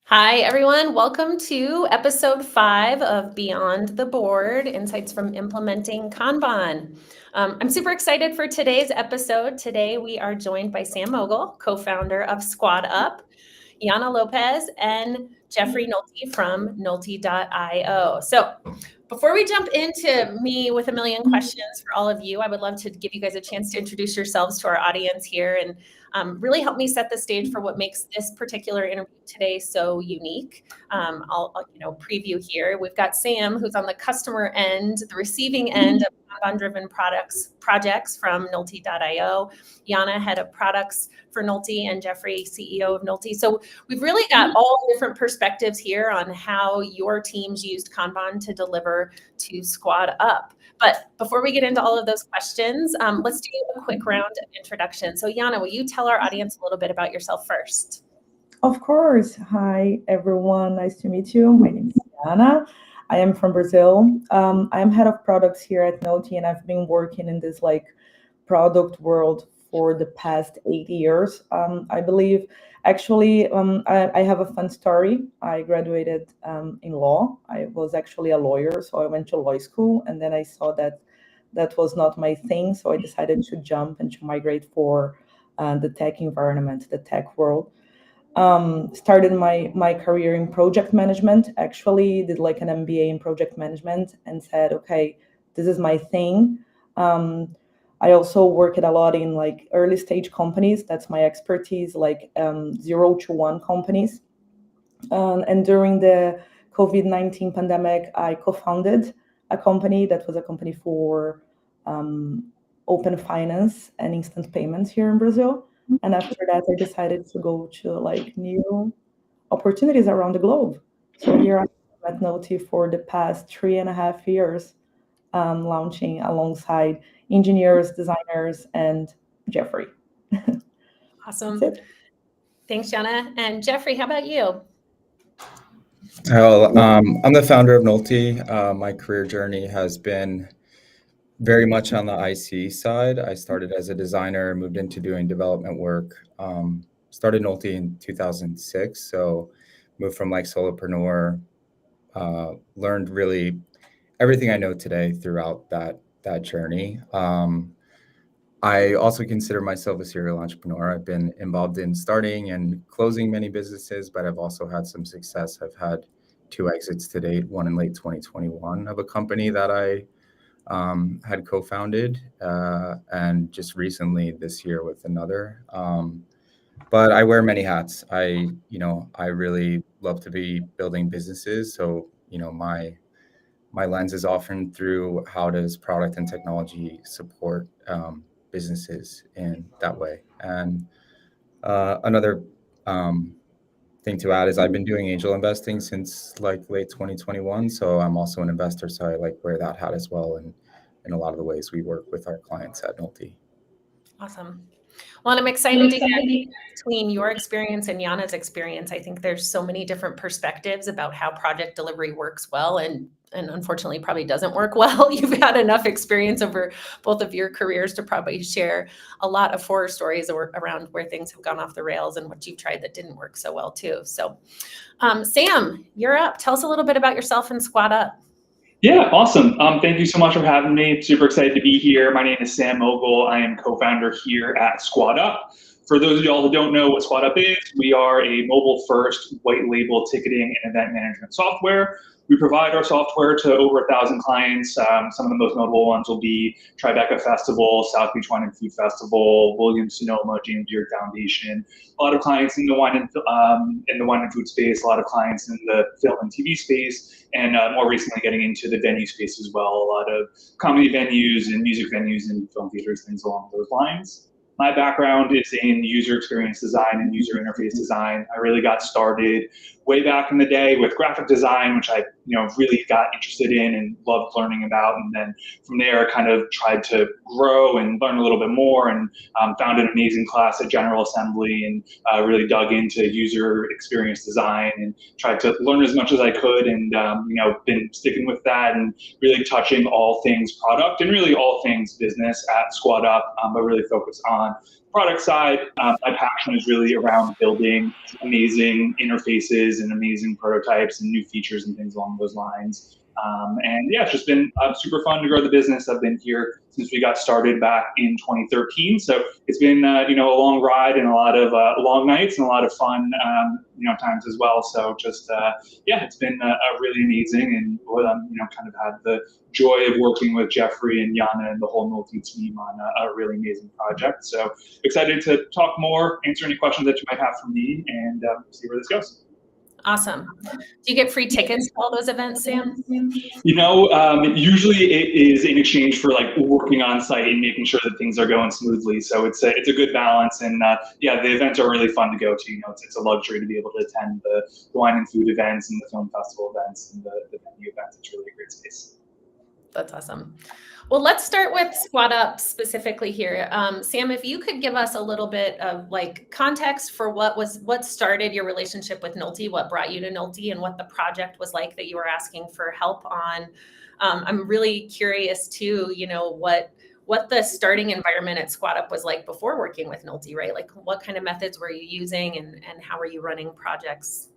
Hi, everyone. Welcome to episode 5 of Beyond the Board, Insights from Implementing Kanban. I'm super excited for today's episode. Today, we are joined by Sam Mogil, co-founder of SquadUP, Yanna Lopes, and Jeffrey Nolte from Nolte.io. So before we jump into me with a million questions for all of you, I would love to give you guys a chance to introduce yourselves to our audience here and really help me set the stage for what makes this particular interview today so unique. I'll preview here. We've got Sam, who's on the customer end, the receiving end of Kanban-driven projects from Nolte.io. Yanna, head of products for Nolte, and Jeffrey, CEO of Nolte. So we've really got all different perspectives here on how your teams used Kanban to deliver to SquadUP. But before we get into all of those questions, let's do a quick round of introduction. So Yanna, will you tell our audience a little bit about yourself first? Of course. Hi, everyone. Nice to meet you. My name is Yanna. I am from Brazil. I am head of products here at Nolte, and I've been working in this product world for the past 8 years. I believe, actually, I have a fun story. I graduated in law. I was actually a lawyer, so I went to law school, and then I saw that that was not my thing, so I decided to jump and to migrate for the tech environment, the tech world. Started my career in project management, actually did an MBA in project management and said, okay, this is my thing. I also worked a lot in early stage companies. That's my expertise, 0 to 1 companies. And during the COVID-19 pandemic, I co-founded a company that was a company for open finance and instant payments here in Brazil. And after that, I decided to go to new opportunities around the globe. So here I am at Nolte for the past 3.5 years, launching alongside engineers, designers, and Jeffrey. Awesome. That's it. Thanks, Yanna. And Jeffrey, how about you? Well, I'm the founder of Nolte. My career journey has been very much on the IC side. I started as a designer, moved into doing development work. Started Nolte in 2006, so moved from solopreneur. Learned really everything I know today throughout that journey. I also consider myself a serial entrepreneur. I've been involved in starting and closing many businesses, but I've also had some success. I've had 2 exits to date, one in late 2021 of a company that I had co-founded, and just recently this year with another. But I wear many hats. I really love to be building businesses. So, my lens is often through how does product and technology support businesses in that way. And another thing to add is I've been doing angel investing since late 2021. So I'm also an investor. So I wear that hat as well. And in a lot of the ways we work with our clients at Nolte. Awesome. Well, and I'm excited to hear between your experience and Yanna's experience. I think there's so many different perspectives about how project delivery works well and unfortunately probably doesn't work well. You've had enough experience over both of your careers to probably share a lot of horror stories around where things have gone off the rails and what you've tried that didn't work so well too. So Sam, you're up. Tell us a little bit about yourself and SquadUP. Yeah, awesome. Thank you so much for having me. Super excited to be here. My name is Sam Mogil. I am co-founder here at SquadUP. For those of y'all who don't know what SquadUP is, we are a mobile-first white label ticketing and event management software. We provide our software to over 1,000 clients. Some of the most notable ones will be Tribeca Festival, South Beach Wine and Food Festival, Williams-Sonoma, James Beard Foundation. A lot of clients in the wine and food space. A lot of clients in the film and TV space, and more recently getting into the venue space as well. A lot of comedy venues and music venues and film theaters, things along those lines. My background is in user experience design and user interface design. I really got started way back in the day with graphic design, which I really got interested in and loved learning about. And then from there, kind of tried to grow and learn a little bit more, and found an amazing class at General Assembly, and really dug into user experience design and tried to learn as much as I could. And been sticking with that and really touching all things product and really all things business at SquadUP, but really focused on product side, my passion is really around building amazing interfaces and amazing prototypes and new features and things along those lines. And yeah, it's just been super fun to grow the business. I've been here since we got started back in 2013. So it's been a long ride and a lot of long nights and a lot of fun times as well. So just it's been really amazing, and kind of had the joy of working with Jeffrey and Yanna and the whole Nolte team on a really amazing project. So excited to talk more, answer any questions that you might have for me, and see where this goes. Awesome. Do you get free tickets to all those events, Sam? Usually it is in exchange for like working on site and making sure that things are going smoothly. So it's a good balance, and the events are really fun to go to. It's a luxury to be able to attend the wine and food events and the film festival events and the venue events. It's really a great space. That's awesome. Well, let's start with SquadUP specifically here. Sam, if you could give us a little bit of like context for what started your relationship with Nolte, what brought you to Nolte, and what the project was like that you were asking for help on. I'm really curious too, what the starting environment at SquadUP was like before working with Nolte, right? Like what kind of methods were you using, and how were you running projects?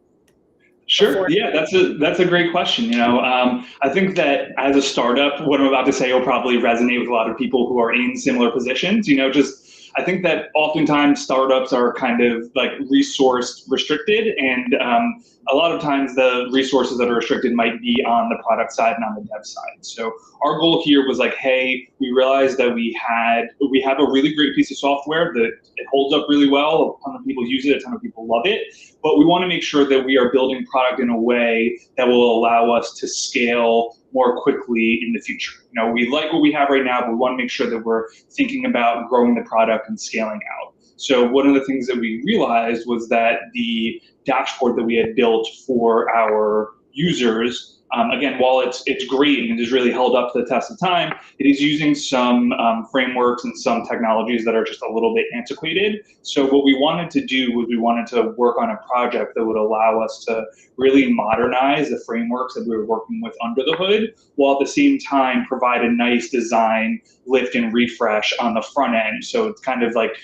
Sure. Yeah, that's a great question. I think that as a startup, what I'm about to say will probably resonate with a lot of people who are in similar positions. I think that oftentimes startups are kind of like resource restricted, and a lot of times the resources that are restricted might be on the product side and on the dev side. So our goal here was like, hey, we realized that we have a really great piece of software that it holds up really well. A ton of people use it, a ton of people love it, but we want to make sure that we are building product in a way that will allow us to scale more quickly in the future. We like what we have right now, but we want to make sure that we're thinking about growing the product and scaling out. So one of the things that we realized was that the dashboard that we had built for our users, again, while it's great and it has really held up to the test of time, it is using some frameworks and some technologies that are just a little bit antiquated. So what we wanted to do was we wanted to work on a project that would allow us to really modernize the frameworks that we were working with under the hood, while at the same time provide a nice design lift and refresh on the front end. So it's kind of like,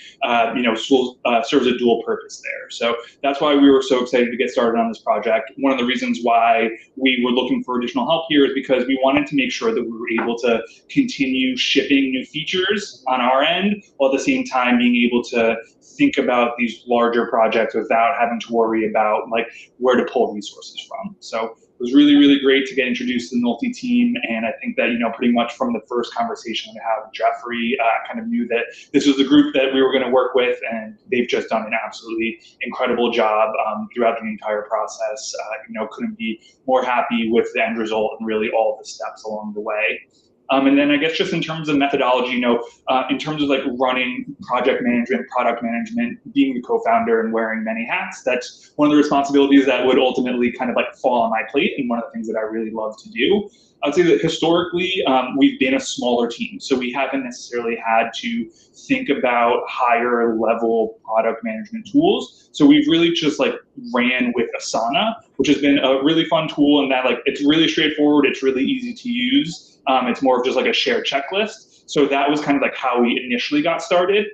serves a dual purpose there. So that's why we were so excited to get started on this project. One of the reasons why we were looking for additional help here is because we wanted to make sure that we were able to continue shipping new features on our end, while at the same time being able to think about these larger projects without having to worry about like where to pull resources from. So it was really, really great to get introduced to the Nolte team, and I think that pretty much from the first conversation we had with Jeffrey, I kind of knew that this was the group that we were going to work with, and they've just done an absolutely incredible job throughout the entire process. Couldn't be more happy with the end result and really all the steps along the way. And then I guess just in terms of methodology, in terms of like running project management, product management, being the co-founder and wearing many hats, that's one of the responsibilities that would ultimately kind of like fall on my plate, and one of the things that I really love to do. I'd say that historically, we've been a smaller team, so we haven't necessarily had to think about higher level product management tools. So we've really just like ran with Asana, which has been a really fun tool, and that like it's really straightforward, it's really easy to use. It's more of just like a shared checklist. So that was kind of like how we initially got started.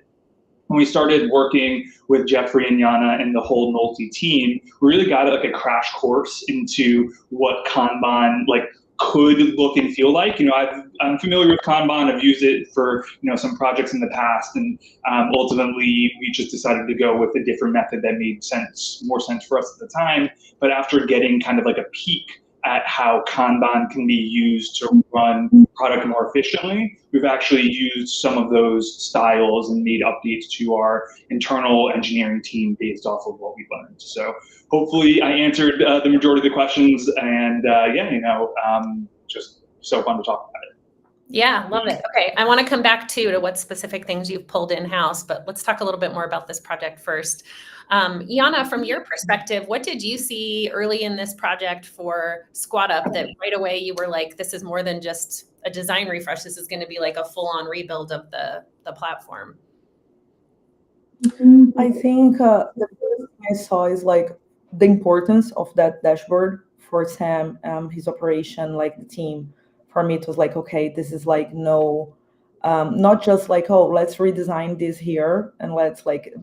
When we started working with Jeffrey and Yanna and the whole Nolte team, we really got like a crash course into what Kanban like could look and feel like. I'm familiar with Kanban. I've used it for some projects in the past, and ultimately we just decided to go with a different method that made more sense for us at the time. But after getting kind of like a peek at how Kanban can be used to run product more efficiently, we've actually used some of those styles and made updates to our internal engineering team based off of what we learned. So hopefully I answered the majority of the questions, and just so fun to talk about it. Yeah, love it. Okay, I want to come back to what specific things you've pulled in-house, but let's talk a little bit more about this project first. Yanna, from your perspective, what did you see early in this project for SquadUP that right away you were like, this is more than just a design refresh, this is going to be like a full-on rebuild of the platform? I think the first thing I saw is like the importance of that dashboard for Sam, his operation, like the team. For me, it was like, okay, this is like no not just like, oh, let's redesign this here and let's like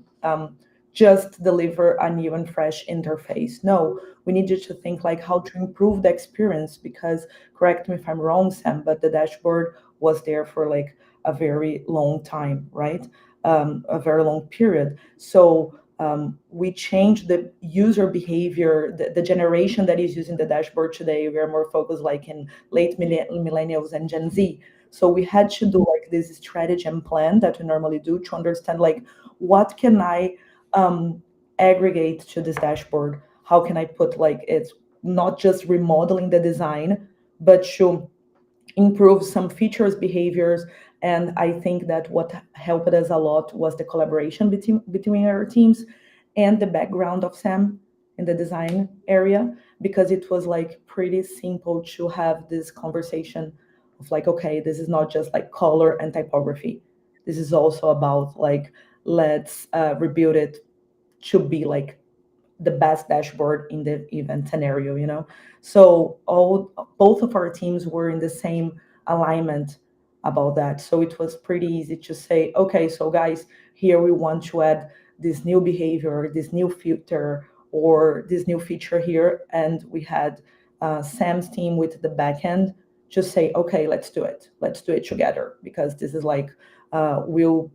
just deliver a new and fresh interface. No, we needed to think like how to improve the experience, because correct me if I'm wrong, Sam, but the dashboard was there for like a very long time, right? A very long period. So we changed the user behavior, the generation that is using the dashboard today. We are more focused like in late millennials and Gen Z. So we had to do like this strategy and plan that we normally do to understand like what can I aggregate to this dashboard? How can I put like it's not just remodeling the design, but to improve some features, behaviors. And I think that what helped us a lot was the collaboration between our teams and the background of Sam in the design area, because it was like pretty simple to have this conversation of like, okay, this is not just like color and typography. This is also about like, let's rebuild it to be like the best dashboard in the event scenario, you know? So both of our teams were in the same alignment about that. So it was pretty easy to say, okay, so guys, here we want to add this new behavior, this new filter, or this new feature here. And we had Sam's team with the backend just say, okay, let's do it. Let's do it together, because this is like, will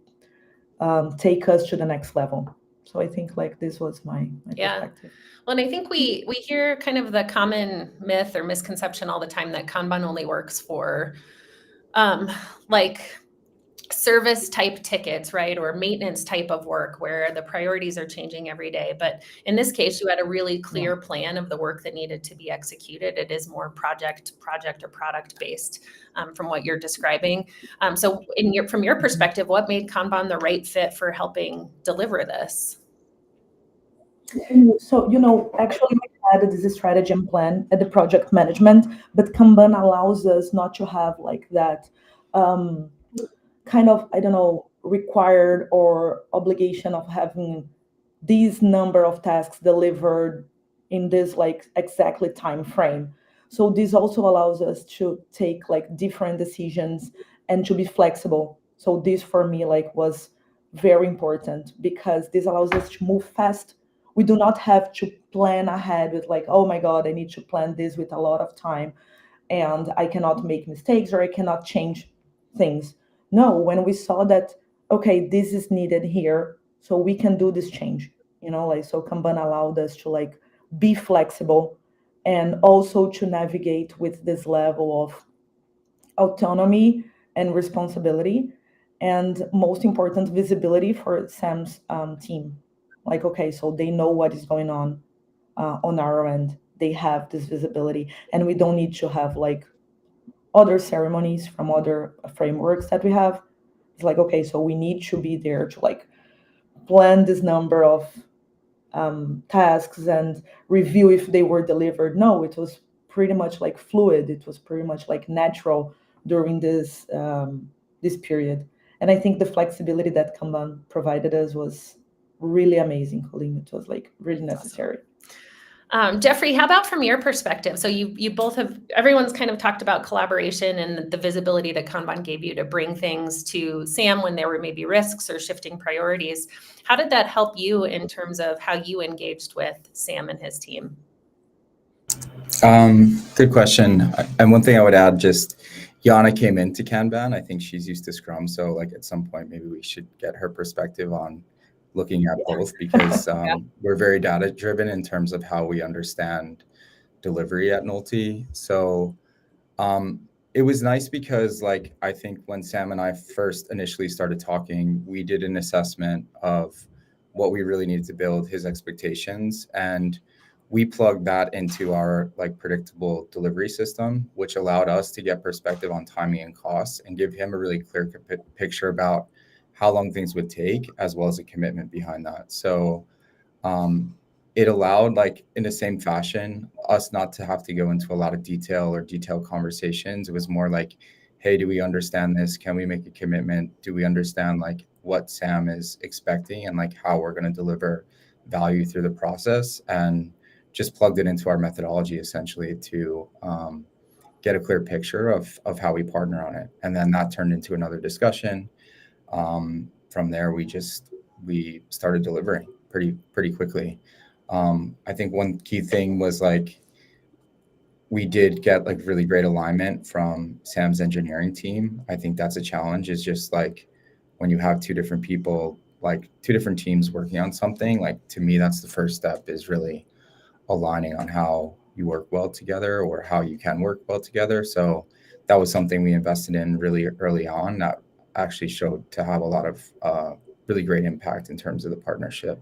take us to the next level. So I think like this was my perspective. Well, and I think we hear kind of the common myth or misconception all the time that Kanban only works for like service type tickets, right? Or maintenance type of work where the priorities are changing every day. But in this case, you had a really clear plan of the work that needed to be executed. It is more project or product based from what you're describing. So from your perspective, what made Kanban the right fit for helping deliver this? So, actually we had this strategy and plan at the project management, but Kanban allows us not to have like that kind of, I don't know, required or obligation of having these number of tasks delivered in this like exactly time frame. So this also allows us to take like different decisions and to be flexible. So this for me like was very important, because this allows us to move fast. We do not have to plan ahead with like, oh my God, I need to plan this with a lot of time and I cannot make mistakes or I cannot change things. No, when we saw that, okay, this is needed here, so we can do this change, like, so Kanban allowed us to like be flexible and also to navigate with this level of autonomy and responsibility, and most important, visibility for Sam's team. Like, okay, so they know what is going on our end. They have this visibility, and we don't need to have like other ceremonies from other frameworks that we have. It's like, okay, so we need to be there to like plan this number of tasks and review if they were delivered. No, it was pretty much like fluid. It was pretty much like natural during this period. And I think the flexibility that Kanban provided us was really amazing, Colleen. It was like really necessary. Jeffrey, how about from your perspective? So you both have, everyone's kind of talked about collaboration and the visibility that Kanban gave you to bring things to Sam when there were maybe risks or shifting priorities. How did that help you in terms of how you engaged with Sam and his team? Good question. And one thing I would add, just Yanna came into Kanban. I think she's used to Scrum. So like at some point, maybe we should get her perspective on looking at both, because we're very data driven in terms of how we understand delivery at Nolte. So it was nice because like, I think when Sam and I first initially started talking, we did an assessment of what we really needed to build, his expectations, and we plugged that into our like predictable delivery system, which allowed us to get perspective on timing and costs and give him a really clear picture about how long things would take, as well as a commitment behind that. So it allowed, like in the same fashion, us not to have to go into a lot of detail or detailed conversations. It was more like, hey, do we understand this? Can we make a commitment? Do we understand like what Sam is expecting and like how we're going to deliver value through the process? And just plugged it into our methodology essentially to get a clear picture of how we partner on it. And then that turned into another discussion. From there, we started delivering pretty quickly. I think one key thing was like, we did get like really great alignment from Sam's engineering team. I think that's a challenge, is just like when you have two different people, like two different teams working on something, like to me, that's the first step, is really aligning on how you work well together or how you can work well together. So that was something we invested in really early on, that actually showed to have a lot of really great impact in terms of the partnership.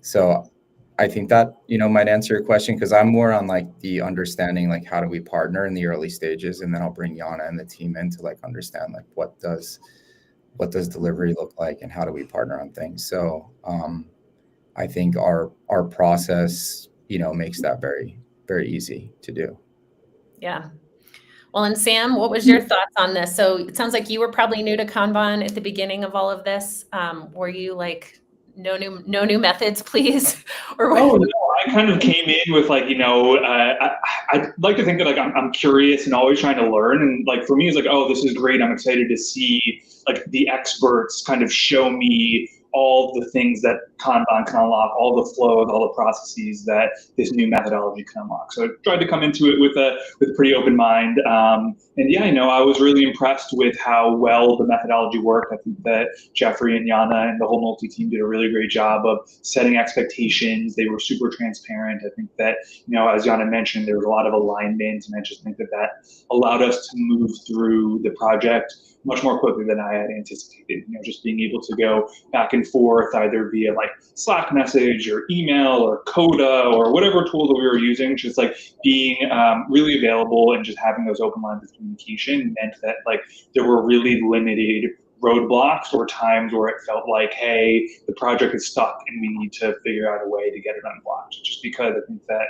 So I think that, might answer your question, because I'm more on like the understanding, like how do we partner in the early stages, and then I'll bring Yanna and the team in to like understand like what does delivery look like and how do we partner on things. So I think our process, makes that very, very easy to do. Yeah. Well, and Sam, what was your thoughts on this? So it sounds like you were probably new to Kanban at the beginning of all of this. Were you like, no new methods, please? Or Oh no, I kind of came in with like, I'd like to think that like I'm curious and always trying to learn, and like for me it's like, oh, this is great. I'm excited to see like the experts kind of show me all the things that Kanban can unlock, all the flows, all the processes that this new methodology can unlock. So I tried to come into it with a pretty open mind. And yeah, I was really impressed with how well the methodology worked. I think that Jeffrey and Yanna and the whole Nolte team did a really great job of setting expectations. They were super transparent. I think that, as Yanna mentioned, there was a lot of alignment, and I just think that allowed us to move through the project much more quickly than I had anticipated. Just being able to go back and forth either via like Slack message or email or Coda or whatever tool that we were using, just like being really available and just having those open lines of communication meant that like there were really limited roadblocks or times where it felt like, hey, the project is stuck and we need to figure out a way to get it unblocked. Just because I think that,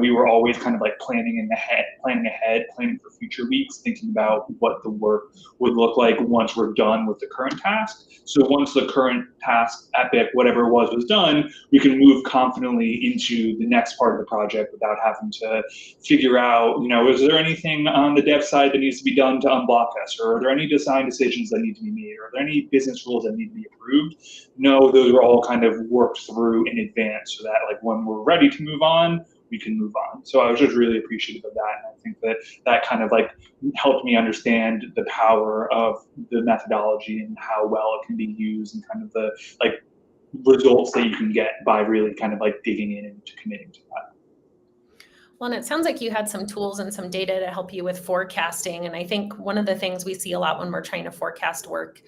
we were always kind of like planning ahead, planning for future weeks, thinking about what the work would look like once we're done with the current task. So once the current task, epic, whatever it was done, we can move confidently into the next part of the project without having to figure out, is there anything on the dev side that needs to be done to unblock us? Or are there any design decisions that need to be made? Or are there any business rules that need to be approved? No, those are all kind of worked through in advance so that like when we're ready to move on, we can move on. So I was just really appreciative of that. And I think that kind of like helped me understand the power of the methodology and how well it can be used, and kind of the like results that you can get by really kind of like digging in and committing to that. Well, and it sounds like you had some tools and some data to help you with forecasting. And I think one of the things we see a lot when we're trying to forecast work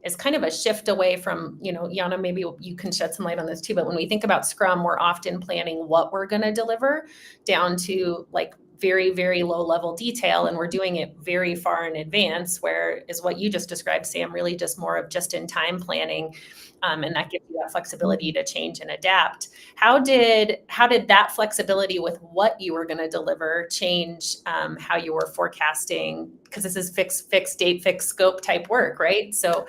is kind of a shift away from, Yanna, maybe you can shed some light on this too, but when we think about Scrum, we're often planning what we're going to deliver down to like very, very low level detail. And we're doing it very far in advance, where is what you just described, Sam, really just more of just in time planning. And that gives you that flexibility to change and adapt. How did that flexibility with what you were going to deliver change how you were forecasting? Because this is fixed date, fixed scope type work, right? So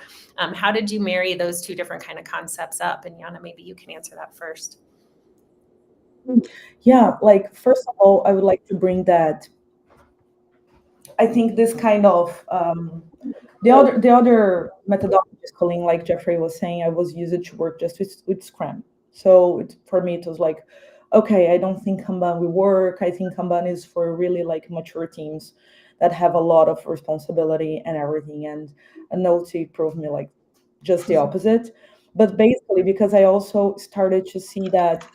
how did you marry those two different kind of concepts up? And Yanna, maybe you can answer that first. Yeah, like first of all, I would like to bring that. I think this kind of the other methodologies, Colleen, like Jeffrey was saying, I was used to work just with Scrum. So for me, it was like, okay, I don't think Kanban will work. I think Kanban is for really like mature teams that have a lot of responsibility and everything. And Nolte proved me like just the opposite. But basically, because I also started to see that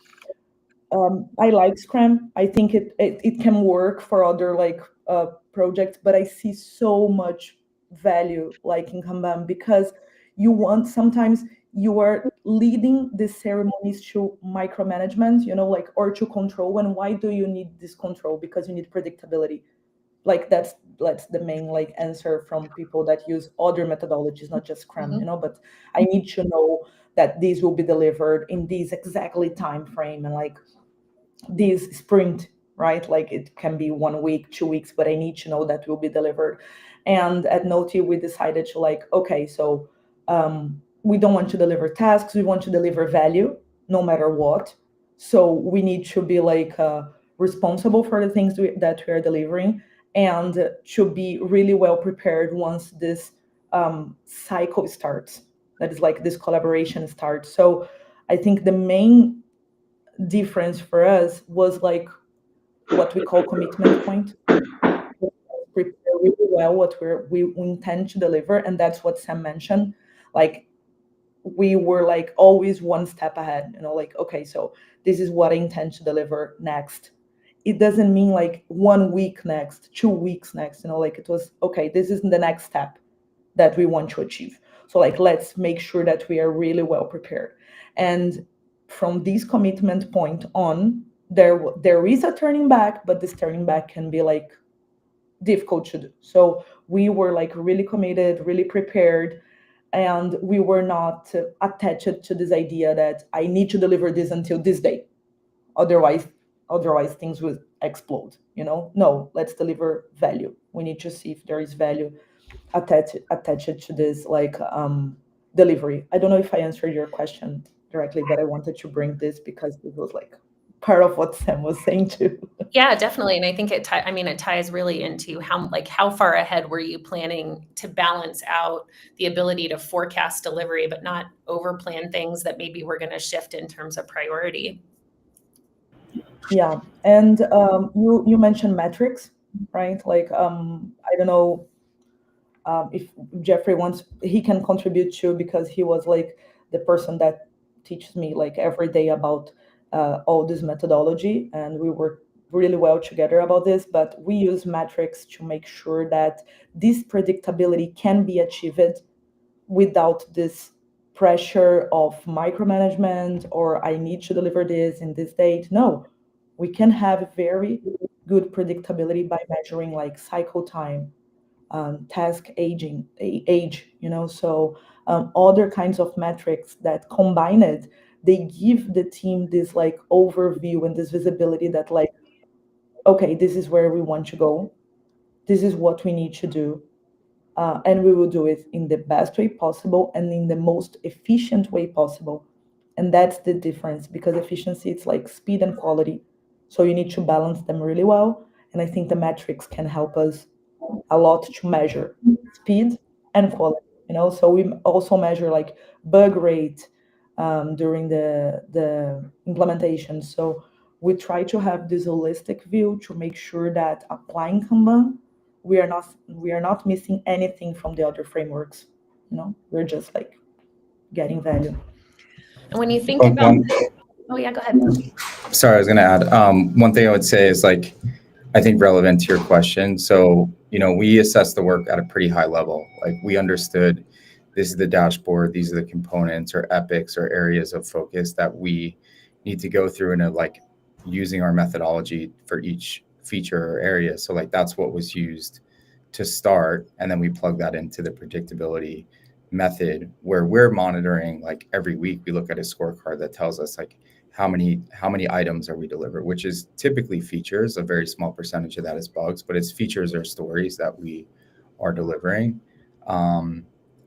I like Scrum. I think it can work for other like projects, but I see so much value like in Kanban, because sometimes you are leading the ceremonies to micromanagement, like, or to control. And why do you need this control? Because you need predictability. Like that's the main like answer from people that use other methodologies, not just Scrum, but I need to know that these will be delivered in this exactly time frame, and like this sprint, right? Like it can be 1 week, 2 weeks, but I need to know that will be delivered. And at Nolte, we decided to like, okay, so we don't want to deliver tasks, we want to deliver value no matter what. So we need to be like responsible for the things that we are delivering, and to be really well prepared once this cycle starts. That is like this collaboration starts. So I think the main difference for us was like what we call commitment point. Prepare really well what we intend to deliver, and that's what Sam mentioned. Like we were like always one step ahead, like, okay, so this is what I intend to deliver next. It doesn't mean like 1 week next, 2 weeks next, like it was, okay, this is the next step that we want to achieve. So like, let's make sure that we are really well prepared. And from this commitment point on, there is a turning back, but this turning back can be like difficult to do. So we were like really committed, really prepared, and we were not attached to this idea that I need to deliver this until this day. Otherwise things will explode, No, let's deliver value. We need to see if there is value attached to this delivery. I don't know if I answered your question directly, but I wanted to bring this because it was like part of what Sam was saying too. Yeah, definitely. And I think it ties really into how far ahead were you planning to balance out the ability to forecast delivery, but not overplan things that maybe we're going to shift in terms of priority. Yeah. And you mentioned metrics, right? Like, I don't know if Jeffrey he can contribute too, because he was like the person that teaches me like every day about all this methodology, and we work really well together about this. But we use metrics to make sure that this predictability can be achieved without this pressure of micromanagement, or I need to deliver this in this date. No, we can have very good predictability by measuring like cycle time, task age, so other kinds of metrics that combined, they give the team this like overview and this visibility that like, okay, this is where we want to go, this is what we need to do, and we will do it in the best way possible and in the most efficient way possible. And that's the difference, because efficiency, it's like speed and quality, so you need to balance them really well. And I think the metrics can help us a lot to measure speed and quality, so we also measure like bug rate during the implementation. So we try to have this holistic view to make sure that applying Kanban, we are not missing anything from the other frameworks. We're just like getting value. And when you think about, oh yeah, go ahead. Sorry, I was going to add one thing I would say is like, I think relevant to your question. So, we assessed the work at a pretty high level. Like we understood this is the dashboard, these are the components or epics or areas of focus that we need to go through and like using our methodology for each feature or area. So like that's what was used to start. And then we plug that into the predictability method where we're monitoring like every week. We look at a scorecard that tells us like how many items are we delivered, which is typically features. A very small percentage of that is bugs, but it's features or stories that we are delivering.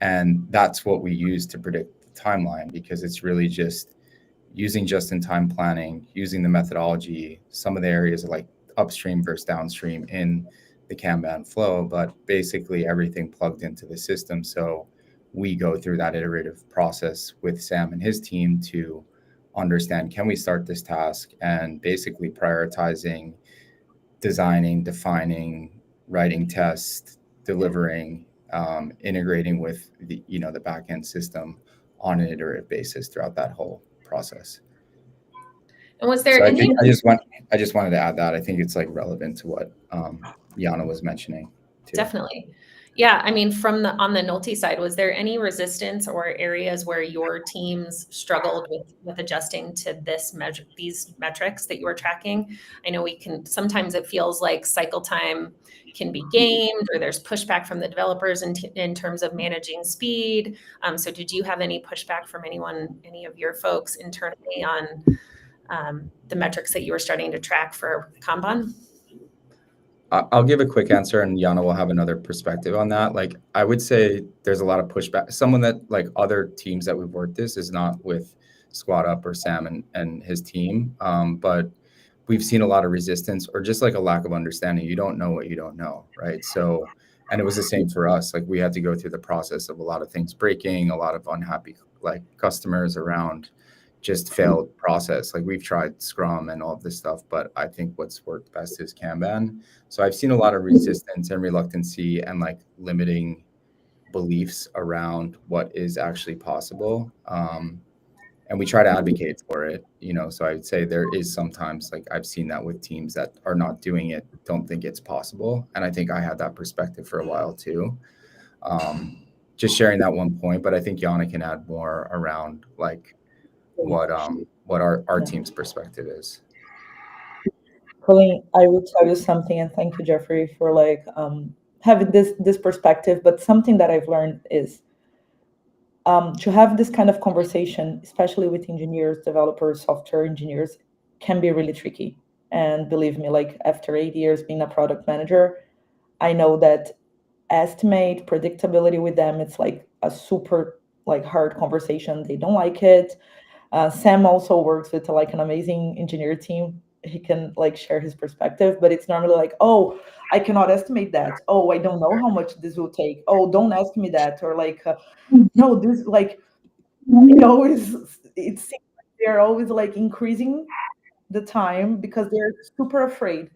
And that's what we use to predict the timeline, because it's really just using just-in-time planning, using the methodology. Some of the areas are like upstream versus downstream in the Kanban flow, but basically everything plugged into the system. So we go through that iterative process with Sam and his team to understand, can we start this task, and basically prioritizing, designing, defining, writing tests, delivering, integrating with the the backend system on an iterative basis throughout that whole process. And was there so any? I just wanted to add that. I think it's like relevant to what Yanna was mentioning too. Definitely. Yeah, I mean, on the Nolte side, was there any resistance or areas where your teams struggled with adjusting to these metrics that you were tracking? I know sometimes it feels like cycle time can be gamed, or there's pushback from the developers in terms of managing speed. So did you have any pushback from any of your folks internally on the metrics that you were starting to track for Kanban? I'll give a quick answer, and Yanna will have another perspective on that. Like, I would say there's a lot of pushback. Someone that like other teams that we've worked this is not with SquadUP or Sam and his team, but we've seen a lot of resistance or just like a lack of understanding. You don't know what you don't know, right? So, and it was the same for us. Like we had to go through the process of a lot of things breaking, a lot of unhappy like customers around just failed process. Like we've tried Scrum and all of this stuff, but I think what's worked best is Kanban. So I've seen a lot of resistance and reluctancy and like limiting beliefs around what is actually possible. And we try to advocate for it, you know. So I would say there is sometimes like I've seen that with teams that are not doing it, don't think it's possible. And I think I had that perspective for a while too. Just sharing that one point, but I think Yanna can add more around like what our team's perspective is. Colleen, I will tell you something, and thank you, Jeffrey, for like having this perspective. But something that I've learned is to have this kind of conversation, especially with engineers, developers, software engineers, can be really tricky. And believe me, like after 8 years being a product manager, I know that estimate predictability with them, it's like a super like hard conversation. They don't like it. Sam also works with like an amazing engineer team. He can like share his perspective, but it's normally like, oh, I cannot estimate that. Oh, I don't know how much this will take. Oh, don't ask me that. Or like, no, this like, it seems like they're always like increasing the time because they're super afraid.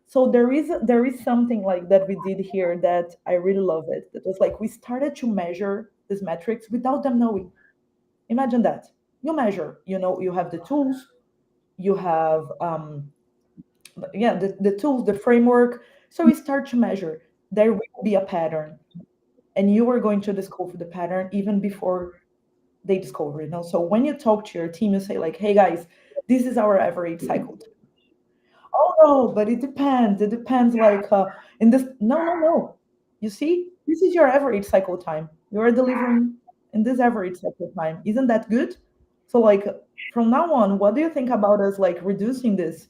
So there is something like that we did here that I really love it. That was like we started to measure these metrics without them knowing. Imagine that. You measure, you have the tools, you have the tools, the framework. So we start to measure. There will be a pattern, and you are going to discover the pattern even before they discover it. So when you talk to your team, you say like, hey guys, this is our average cycle time. Oh no, but it depends. It depends like in this. No. You see, this is your average cycle time. You are delivering in this average cycle time. Isn't that good? So like from now on, what do you think about us like reducing this?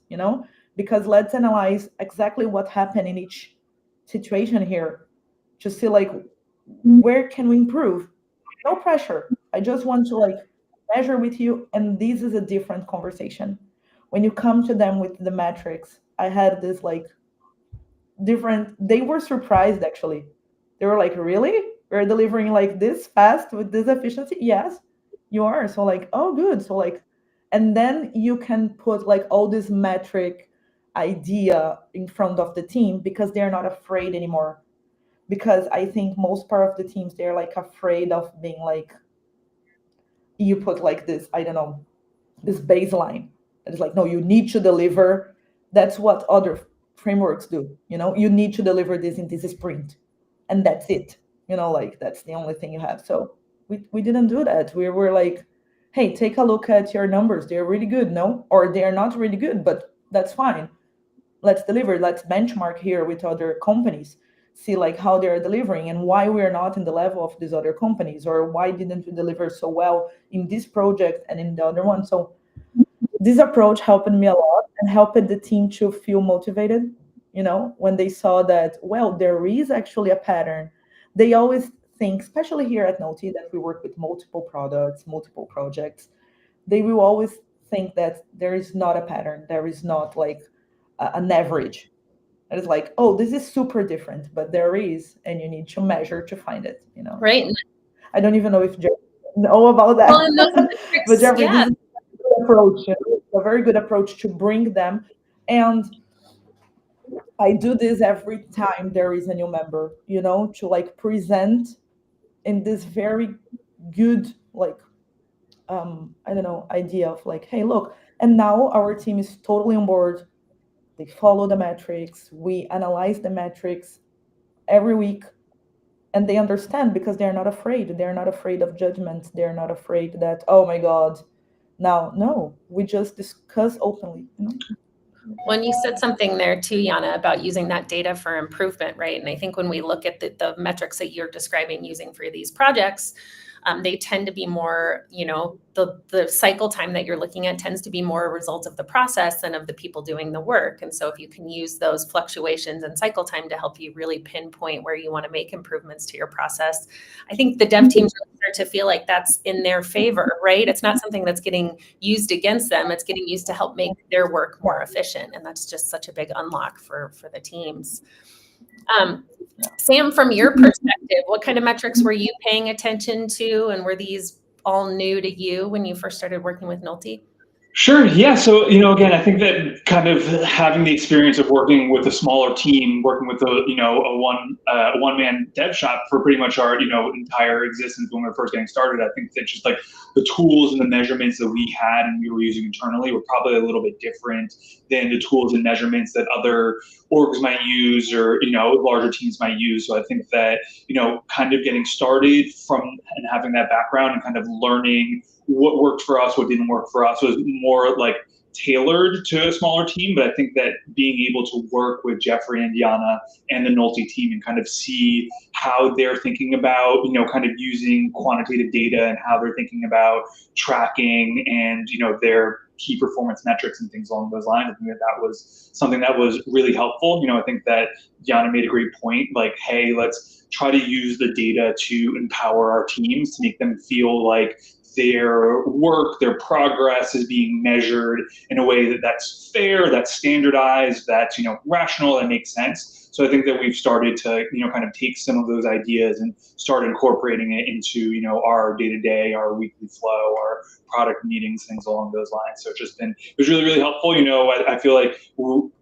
Because let's analyze exactly what happened in each situation here to see like where can we improve. No pressure. I just want to like measure with you, and this is a different conversation. When you come to them with the metrics, I had this like different. They were surprised actually. They were like, "Really? We're delivering like this fast with this efficiency?" Yes, you are. So like, oh, good. So like, and then you can put like all this metric idea in front of the team because they're not afraid anymore. Because I think most part of the teams they're like afraid of being like you put like this, I don't know, this baseline. It's like, no, you need to deliver. That's what other frameworks do. You need to deliver this in this sprint. And that's it. Like that's the only thing you have. So we didn't do that. We were like, hey, take a look at your numbers. They're really good, no? Or they're not really good, but that's fine. Let's deliver. Let's benchmark here with other companies. See like how they're delivering and why we're not in the level of these other companies, or why didn't we deliver so well in this project and in the other one. So this approach helped me a lot and helped the team to feel motivated, when they saw that, well, there is actually a pattern. They always think, especially here at Nolte, that we work with multiple products, multiple projects, they will always think that there is not a pattern. There is not like an average. And it's like, oh, this is super different, but there is, and you need to measure to find it, Right. I don't even know if Jeffrey know about that. Well, and those metrics, But Jeffrey, yeah. this is a good approach, a very good approach to bring them. And I do this every time there is a new member, to like present in this very good, like, I don't know, idea of like, hey, look, and now our team is totally on board. They follow the metrics. We analyze the metrics every week, and they understand because they're not afraid. They're not afraid of judgment. They're not afraid that, oh my God, now, no, we just discuss openly. When you said something there too, Yanna, about using that data for improvement, right? And I think when we look at the metrics that you're describing using for these projects, they tend to be more, the cycle time that you're looking at tends to be more a result of the process than of the people doing the work. And so if you can use those fluctuations in cycle time to help you really pinpoint where you want to make improvements to your process, I think the dev teams really start to feel like that's in their favor, right? It's not something that's getting used against them. It's getting used to help make their work more efficient. And that's just such a big unlock for the teams. Sam, from your perspective, what kind of metrics were you paying attention to? And were these all new to you when you first started working with Nolte? Sure. Yeah. So, again, I think that kind of having the experience of working with a smaller team, working with a one-man dev shop for pretty much our, entire existence when we were first getting started, I think that just like the tools and the measurements that we had and we were using internally were probably a little bit different than the tools and measurements that other orgs might use or, larger teams might use. So I think that, kind of getting started from and having that background and kind of learning what worked for us, what didn't work for us was more like tailored to a smaller team. But I think that being able to work with Jeffrey and Yanna and the Nolte team and kind of see how they're thinking about, kind of using quantitative data and how they're thinking about tracking and, their key performance metrics and things along those lines. I think that was something that was really helpful. I think that Yanna made a great point, like, hey, let's try to use the data to empower our teams, to make them feel like their work, their progress is being measured in a way that's fair, that's standardized, that's, rational, that makes sense. So I think that we've started to, kind of take some of those ideas and start incorporating it into, our day-to-day, our weekly flow, our product meetings, things along those lines. So it was really, really helpful. I feel like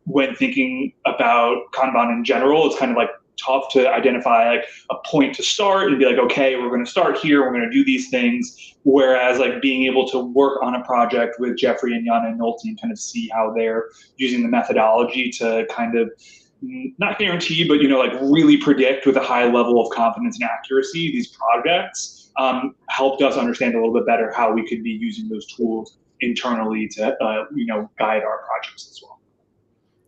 when thinking about Kanban in general, it's kind of like tough to identify like a point to start and be like, okay, we're going to start here, we're going to do these things. Whereas like being able to work on a project with Jeffrey and Yanna and Nolte and kind of see how they're using the methodology to kind of not guarantee, but like really predict with a high level of confidence and accuracy these projects helped us understand a little bit better how we could be using those tools internally to guide our projects as well.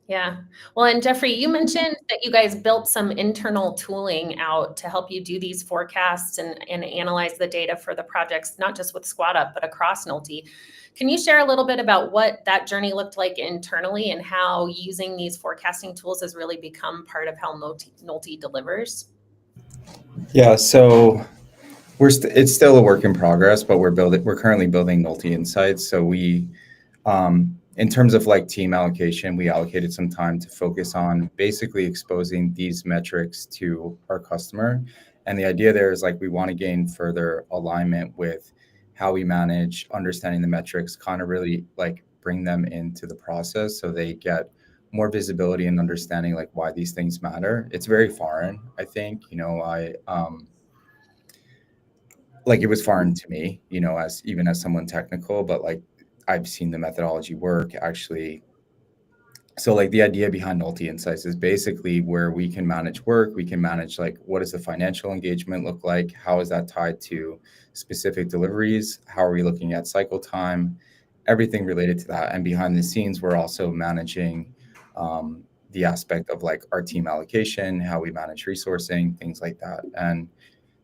Yeah. Well, and Jeffrey, you mentioned that you guys built some internal tooling out to help you do these forecasts and analyze the data for the projects, not just with SquadUP, but across Nolte. Can you share a little bit about what that journey looked like internally and how using these forecasting tools has really become part of how Nolte delivers? Yeah, so it's still a work in progress, but we're currently building Nolte Insights. So we in terms of like team allocation, we allocated some time to focus on basically exposing these metrics to our customer. And the idea there is like we want to gain further alignment with how we manage understanding the metrics, kind of really like bring them into the process so they get more visibility and understanding like why these things matter. It's very foreign, I think. Like it was foreign to me, as someone technical, but like I've seen the methodology work actually. So like the idea behind Nolte Insights is basically where we can manage work, we can manage like what does the financial engagement look like? How is that tied to specific deliveries? How are we looking at cycle time? Everything related to that. And behind the scenes, we're also managing the aspect of like our team allocation, how we manage resourcing, things like that. And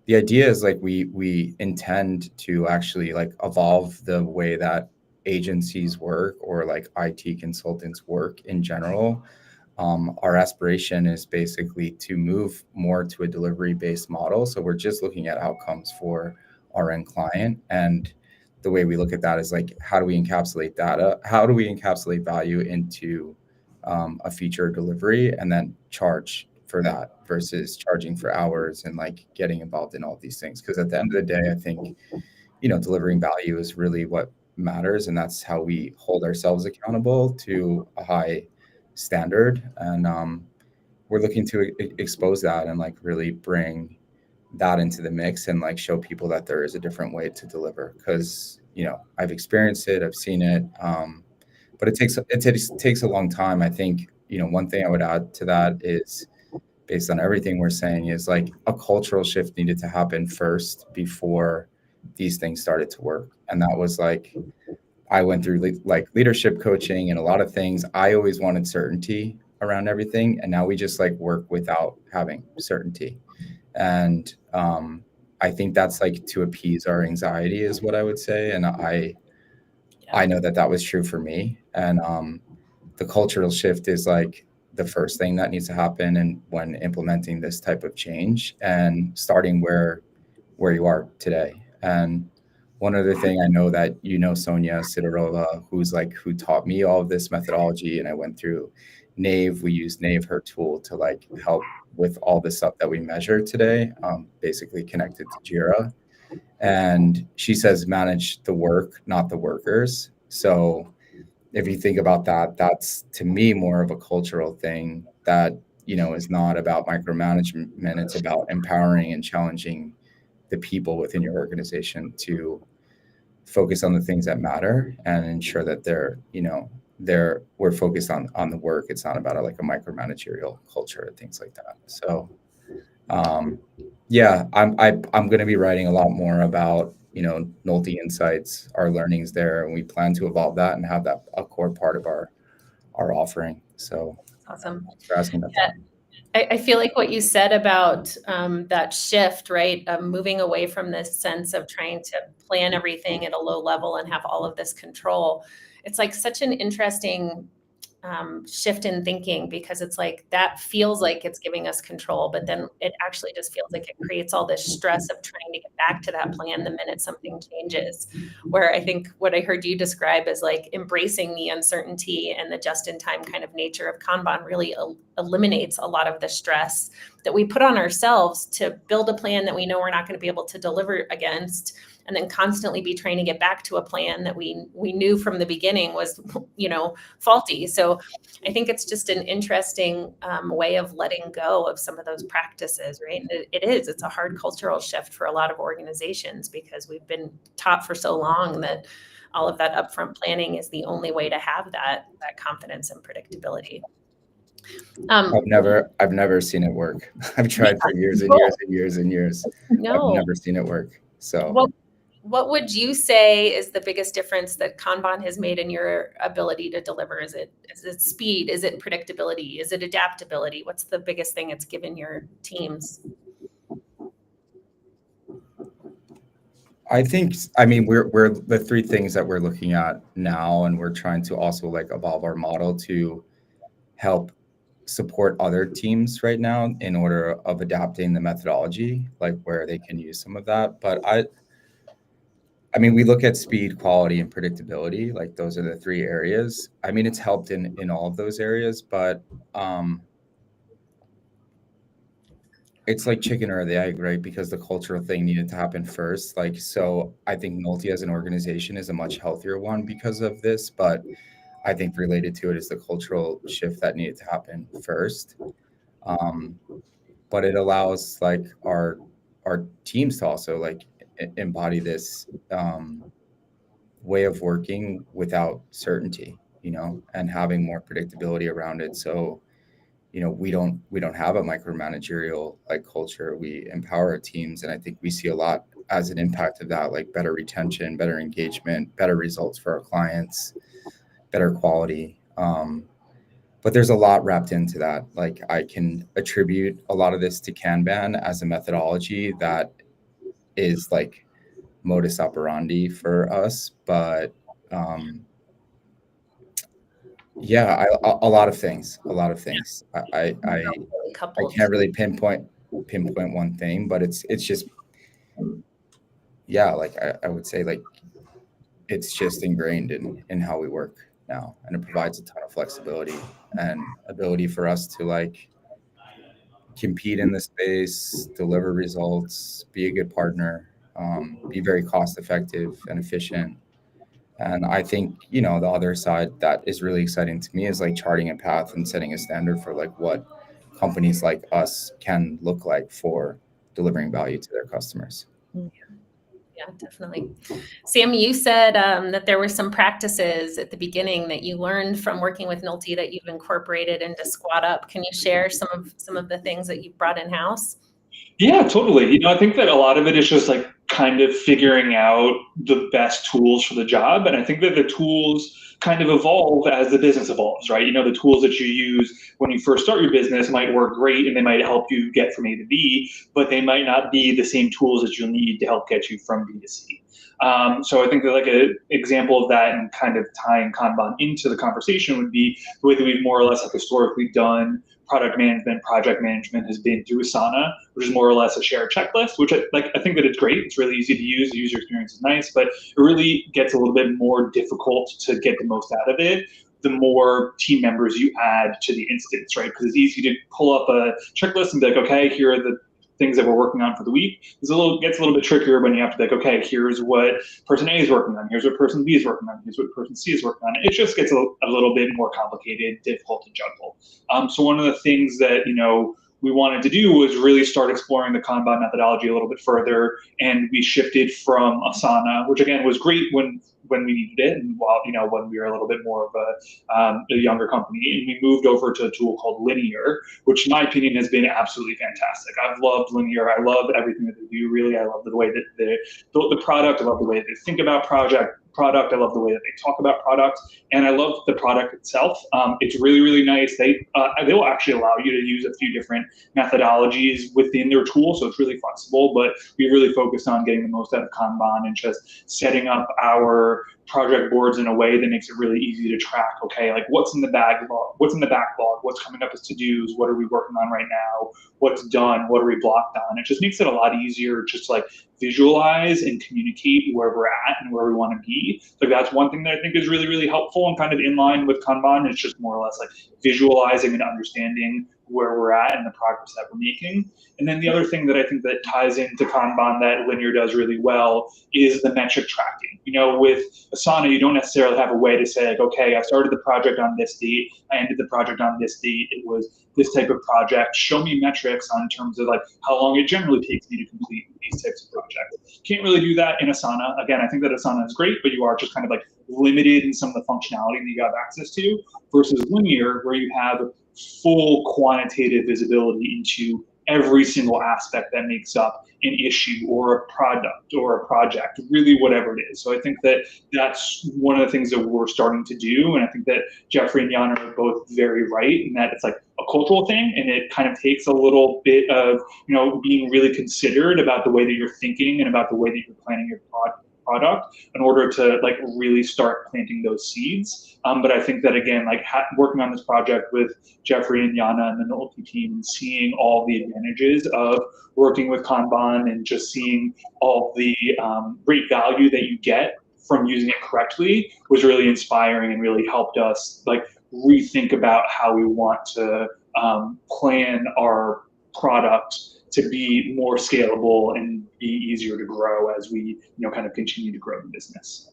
the idea is like we intend to actually like evolve the way that agencies work or like IT consultants work in general. Our aspiration is basically to move more to a delivery-based model. So we're just looking at outcomes for our end client. And the way we look at that is like, how do we encapsulate data? How do we encapsulate value into a feature delivery and then charge for that versus charging for hours and like getting involved in all these things? Because at the end of the day, I think, delivering value is really what matters. And that's how we hold ourselves accountable to a high standard. And we're looking to expose that and like really bring that into the mix and like show people that there is a different way to deliver. Because, I've experienced it, I've seen it, but it takes a long time. I think, one thing I would add to that is, based on everything we're saying, is like a cultural shift needed to happen first before these things started to work. And that was like, I went through like leadership coaching and a lot of things. I always wanted certainty around everything. And now we just like work without having certainty. And I think that's like to appease our anxiety is what I would say. And I know that was true for me. And the cultural shift is like the first thing that needs to happen and when implementing this type of change and starting where you are today. And one other thing I know that Sonia Sidorova, who taught me all of this methodology, and I went through Nave. We used Nave, her tool, to like help with all the stuff that we measure today, basically connected to Jira. And she says, manage the work, not the workers. So if you think about that, that's to me more of a cultural thing that, is not about micromanagement. It's about empowering and challenging the people within your organization to focus on the things that matter and ensure that we're focused on the work. It's not about like a micromanagerial culture and things like that. So yeah, I'm going to be writing a lot more about Nolte Insights, our learnings there, and we plan to evolve that and have that a core part of our offering. So awesome. Thanks for asking about that. I feel like what you said about that shift, right? Moving away from this sense of trying to plan everything at a low level and have all of this control. It's like such an interesting shift in thinking, because it's like that feels like it's giving us control, but then it actually just feels like it creates all this stress of trying to get back to that plan the minute something changes. Where I think what I heard you describe is like embracing the uncertainty and the just-in-time kind of nature of Kanban really eliminates a lot of the stress that we put on ourselves to build a plan that we know we're not going to be able to deliver against, and then constantly be trying to get back to a plan that we knew from the beginning was, faulty. So I think it's just an interesting way of letting go of some of those practices, right? And it's a hard cultural shift for a lot of organizations, because we've been taught for so long that all of that upfront planning is the only way to have that confidence and predictability. I've never seen it work. I've tried for years and years and years and years. No. I've never seen it work. So what would you say is the biggest difference that Kanban has made in your ability to deliver? Is it speed? Is it predictability? Is it adaptability? What's the biggest thing it's given your teams? I mean, we're the three things that we're looking at now, and we're trying to also like evolve our model to help support other teams right now in order of adapting the methodology, like where they can use some of that. But I mean, we look at speed, quality, and predictability. Like those are the three areas. I mean, it's helped in all of those areas, but it's like chicken or the egg, right? Because the cultural thing needed to happen first. Like, so I think Nolte as an organization is a much healthier one because of this, but I think related to it is the cultural shift that needed to happen first. But it allows like our teams to also like embody this way of working without certainty, and having more predictability around it. So, we don't have a micromanagerial like culture. We empower our teams, and I think we see a lot as an impact of that, like better retention, better engagement, better results for our clients, better quality. But there's a lot wrapped into that. Like I can attribute a lot of this to Kanban as a methodology that is like modus operandi for us, but yeah, a lot of things. I can't really pinpoint one thing, but it's just, yeah, like I would say like it's just ingrained in how we work now, and it provides a ton of flexibility and ability for us to like compete in the space, deliver results, be a good partner, be very cost effective and efficient. And I think, the other side that is really exciting to me is like charting a path and setting a standard for like what companies like us can look like for delivering value to their customers. Yeah, definitely. Sam, you said that there were some practices at the beginning that you learned from working with Nolte that you've incorporated into SquadUP. Can you share some of the things that you've brought in-house? Yeah, totally. I think that a lot of it is just like kind of figuring out the best tools for the job. And I think that the tools kind of evolve as the business evolves, right? The tools that you use when you first start your business might work great and they might help you get from A to B, but they might not be the same tools that you'll need to help get you from B to C. So I think that like an example of that and kind of tying Kanban into the conversation would be the way that we've more or less like historically done product management, project management has been through Asana, which is more or less a shared checklist, which I think that it's great. It's really easy to use. The user experience is nice, but it really gets a little bit more difficult to get the most out of it the more team members you add to the instance, right? Because it's easy to pull up a checklist and be like, okay, here are the things that we're working on for the week. Gets a little bit trickier when you have to be like, okay, here's what person A is working on, here's what person B is working on, here's what person C is working on. It just gets a little bit more complicated, difficult to juggle. So one of the things that we wanted to do was really start exploring the Kanban methodology a little bit further, and we shifted from Asana, which again was great when we needed it, and when we were a little bit more of a younger company, and we moved over to a tool called Linear, which in my opinion has been absolutely fantastic. I've loved Linear. I love everything that they do. Really, I love the way that they built the product. I love the way they think about product. I love the way that they talk about product, and I love the product itself. It's really, really nice. They will actually allow you to use a few different methodologies within their tool, so it's really flexible, but we really focused on getting the most out of Kanban and just setting up our project boards in a way that makes it really easy to track, okay, like what's in the backlog, what's coming up as to-dos, what are we working on right now, what's done, what are we blocked on. It just makes it a lot easier just to like visualize and communicate where we're at and where we want to be. So that's one thing that I think is really, really helpful and kind of in line with Kanban. It's just more or less like visualizing and understanding where we're at and the progress that we're making. And then the other thing that I think that ties into Kanban that Linear does really well is the metric tracking. With Asana, you don't necessarily have a way to say like, okay, I started the project on this date, I ended the project on this date, it was this type of project. Show me metrics on terms of like how long it generally takes me to complete these types of projects. Can't really do that in Asana. Again, I think that Asana is great, but you are just kind of like limited in some of the functionality that you have access to, versus Linear, where you have full quantitative visibility into every single aspect that makes up an issue or a product or a project, really whatever it is. So I think that that's one of the things that we're starting to do. And I think that Jeffrey and Yanna are both very right in that it's like a cultural thing, and it kind of takes a little bit of, being really considered about the way that you're thinking and about the way that you're planning your product in order to like really start planting those seeds. But I think that again, like working on this project with Jeffrey and Yanna and the Nolte team and seeing all the advantages of working with Kanban and just seeing all the great value that you get from using it correctly was really inspiring and really helped us like rethink about how we want to plan our product to be more scalable and be easier to grow as we, kind of continue to grow the business.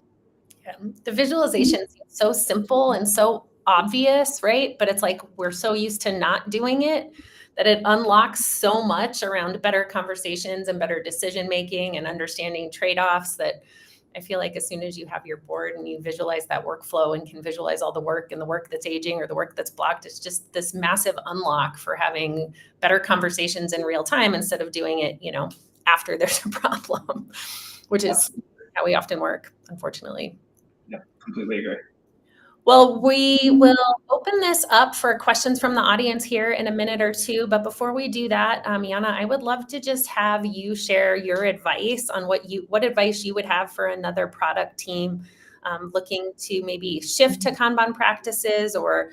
Yeah. The visualization seems so simple and so obvious, right? But it's like we're so used to not doing it that it unlocks so much around better conversations and better decision making and understanding trade-offs that I feel like as soon as you have your board and you visualize that workflow and can visualize all the work and the work that's aging or the work that's blocked, it's just this massive unlock for having better conversations in real time instead of doing it, after there's a problem, which is how we often work, unfortunately. Yeah, completely agree. Well, we will open this up for questions from the audience here in a minute or two. But before we do that, Yanna, I would love to just have you share your advice on what advice you would have for another product team looking to maybe shift to Kanban practices or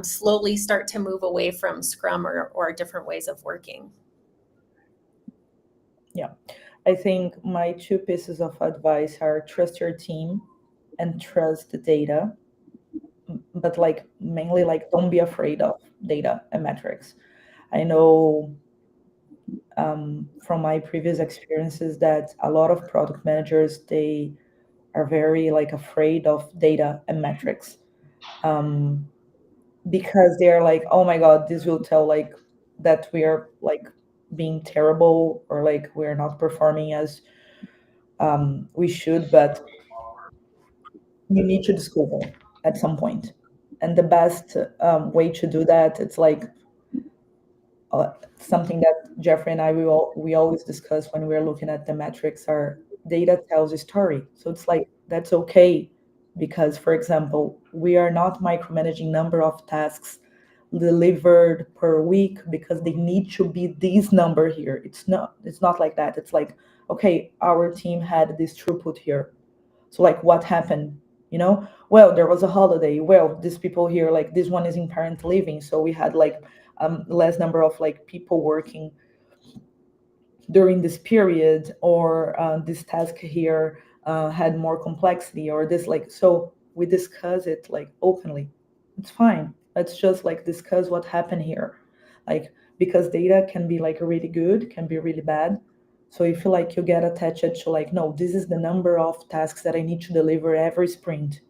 slowly start to move away from Scrum or different ways of working. Yeah, I think my 2 pieces of advice are trust your team and trust the data. But like mainly like don't be afraid of data and metrics. I know from my previous experiences that a lot of product managers, they are very like afraid of data and metrics because they're like, oh my God, this will tell like that we are like being terrible or like we're not performing as we should, but you need to discover at some point. And the best way to do that, it's like something that Jeffrey and I we always discuss when we're looking at the metrics are data tells a story. So it's like that's okay because, for example, we are not micromanaging number of tasks delivered per week because they need to be this number here. It's not like that. It's like, okay, our team had this throughput here. So like what happened? Well, there was a holiday. Well, these people here, like this one is in parent leaving. So we had like less number of like people working during this period, or this task here had more complexity, or this like, so we discuss it like openly. It's fine. Let's just like discuss what happened here. Like, because data can be like really good, can be really bad. So if you like you get attached to like, no, this is the number of tasks that I need to deliver every sprint,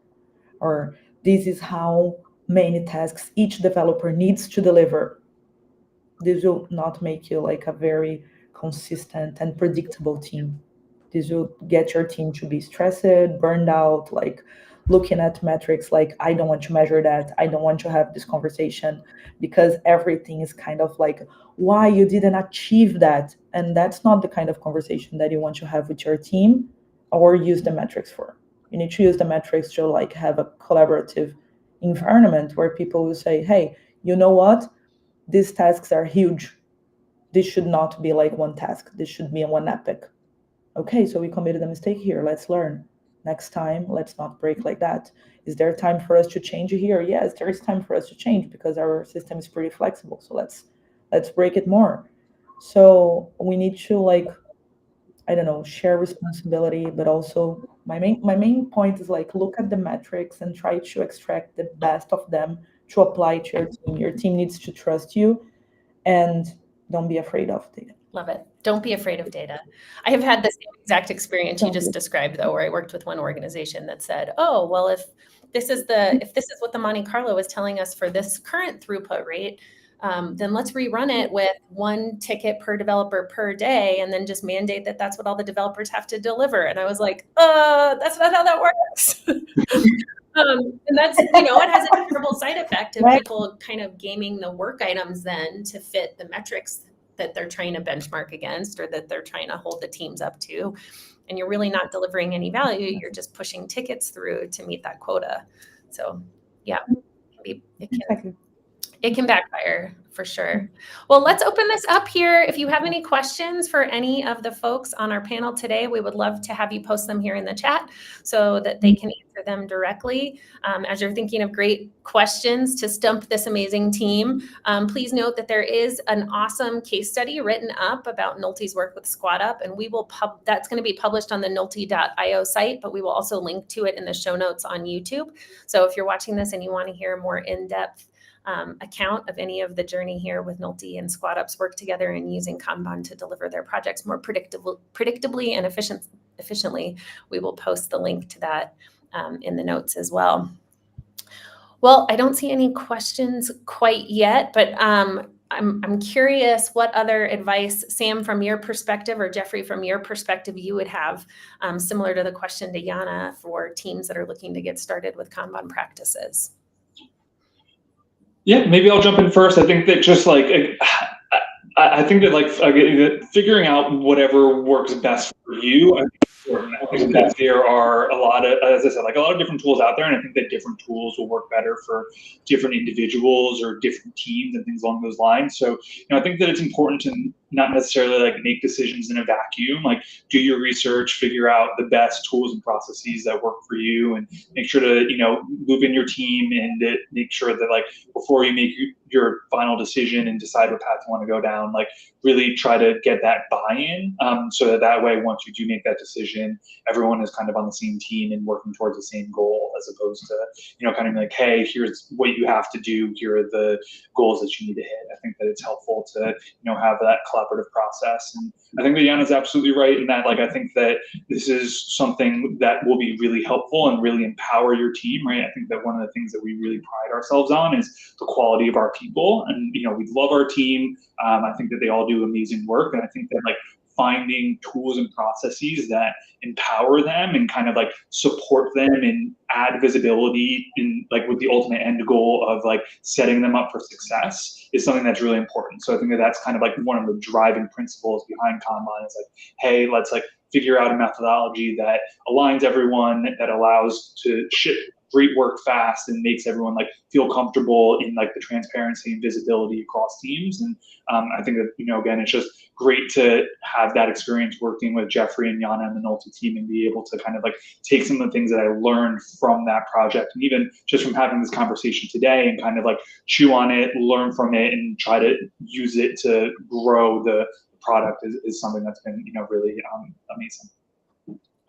or this is how many tasks each developer needs to deliver, this will not make you like a very consistent and predictable team. This will get your team to be stressed, burned out, like looking at metrics like, I don't want to measure that. I don't want to have this conversation because everything is kind of like, why you didn't achieve that? And that's not the kind of conversation that you want to have with your team or use the metrics for. You need to use the metrics to like have a collaborative environment where people will say, hey, you know what? These tasks are huge. This should not be like one task. This should be one epic. Okay, so we committed a mistake here. Let's learn. Next time, let's not break like that. Is there time for us to change here? Yes, there is time for us to change because our system is pretty flexible. So let's break it more. So we need to like, I don't know, share responsibility, but also my main point is like look at the metrics and try to extract the best of them to apply to your team. Your team needs to trust you, and don't be afraid of data. Love it. Don't be afraid of data. I have had the same exact experience you just described, though, where I worked with one organization that said, oh, well, if this is what the Monte Carlo is telling us for this current throughput rate, then let's rerun it with one ticket per developer per day, and then just mandate that that's what all the developers have to deliver. And I was like, that's not how that works. And that's, it has a terrible side effect of people kind of gaming the work items then to fit the metrics that they're trying to benchmark against or that they're trying to hold the teams up to. And you're really not delivering any value. You're just pushing tickets through to meet that quota. So yeah, it can backfire for sure. Well, let's open this up here. If you have any questions for any of the folks on our panel today, we would love to have you post them here in the chat so that they can answer them directly. As you're thinking of great questions to stump this amazing team, please note that there is an awesome case study written up about Nolte's work with SquadUP, and we will that's going to be published on the Nolte.io site, but we will also link to it in the show notes on YouTube. So if you're watching this and you want to hear more in-depth account of any of the journey here with Nolte and SquadUP's work together and using Kanban to deliver their projects more predictably and efficiently, we will post the link to that in the notes as well. Well, I don't see any questions quite yet, but I'm curious what other advice, Sam, from your perspective, or Jeffrey, from your perspective, you would have similar to the question to Yanna for teams that are looking to get started with Kanban practices. Yeah, maybe I'll jump in first. I think that just like, I think that like figuring out whatever works best for you, I think is important. I think that there are a lot of, as I said, like a lot of different tools out there, and I think that different tools will work better for different individuals or different teams and things along those lines. So, I think that it's important to not necessarily like make decisions in a vacuum, like do your research, figure out the best tools and processes that work for you, and make sure to, loop in your team and make sure that like before you make your final decision and decide what path you want to go down, like really try to get that buy-in, so that way, once you do make that decision, everyone is kind of on the same team and working towards the same goal, as opposed to, kind of like, hey, here's what you have to do. Here are the goals that you need to hit. I think that it's helpful to, have that collaborative process. And I think that Yanna's absolutely right in that, like, I think that this is something that will be really helpful and really empower your team, right? I think that one of the things that we really pride ourselves on is the quality of our people. And, we love our team. I think that they all do amazing work. And I think that, like, finding tools and processes that empower them and kind of like support them and add visibility in like with the ultimate end goal of like setting them up for success is something that's really important. So I think that that's kind of like one of the driving principles behind Kanban is like, hey, let's like figure out a methodology that aligns everyone, that allows to ship great work fast and makes everyone like feel comfortable in like the transparency and visibility across teams. And I think that, you know, again, it's just great to have that experience working with Jeffrey and Yanna and the Nolte team and be able to kind of like take some of the things that I learned from that project and even just from having this conversation today and kind of like chew on it, learn from it, and try to use it to grow the product is something that's been, you know, really amazing.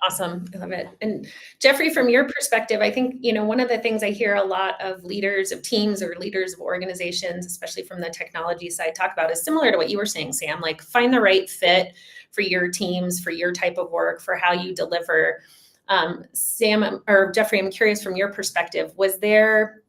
Awesome. I love it. And Jeffrey, from your perspective, I think, you know, one of the things I hear a lot of leaders of teams or leaders of organizations, especially from the technology side, talk about is similar to what you were saying, Sam, like find the right fit for your teams, for your type of work, for how you deliver. Sam or Jeffrey, I'm curious from your perspective, was there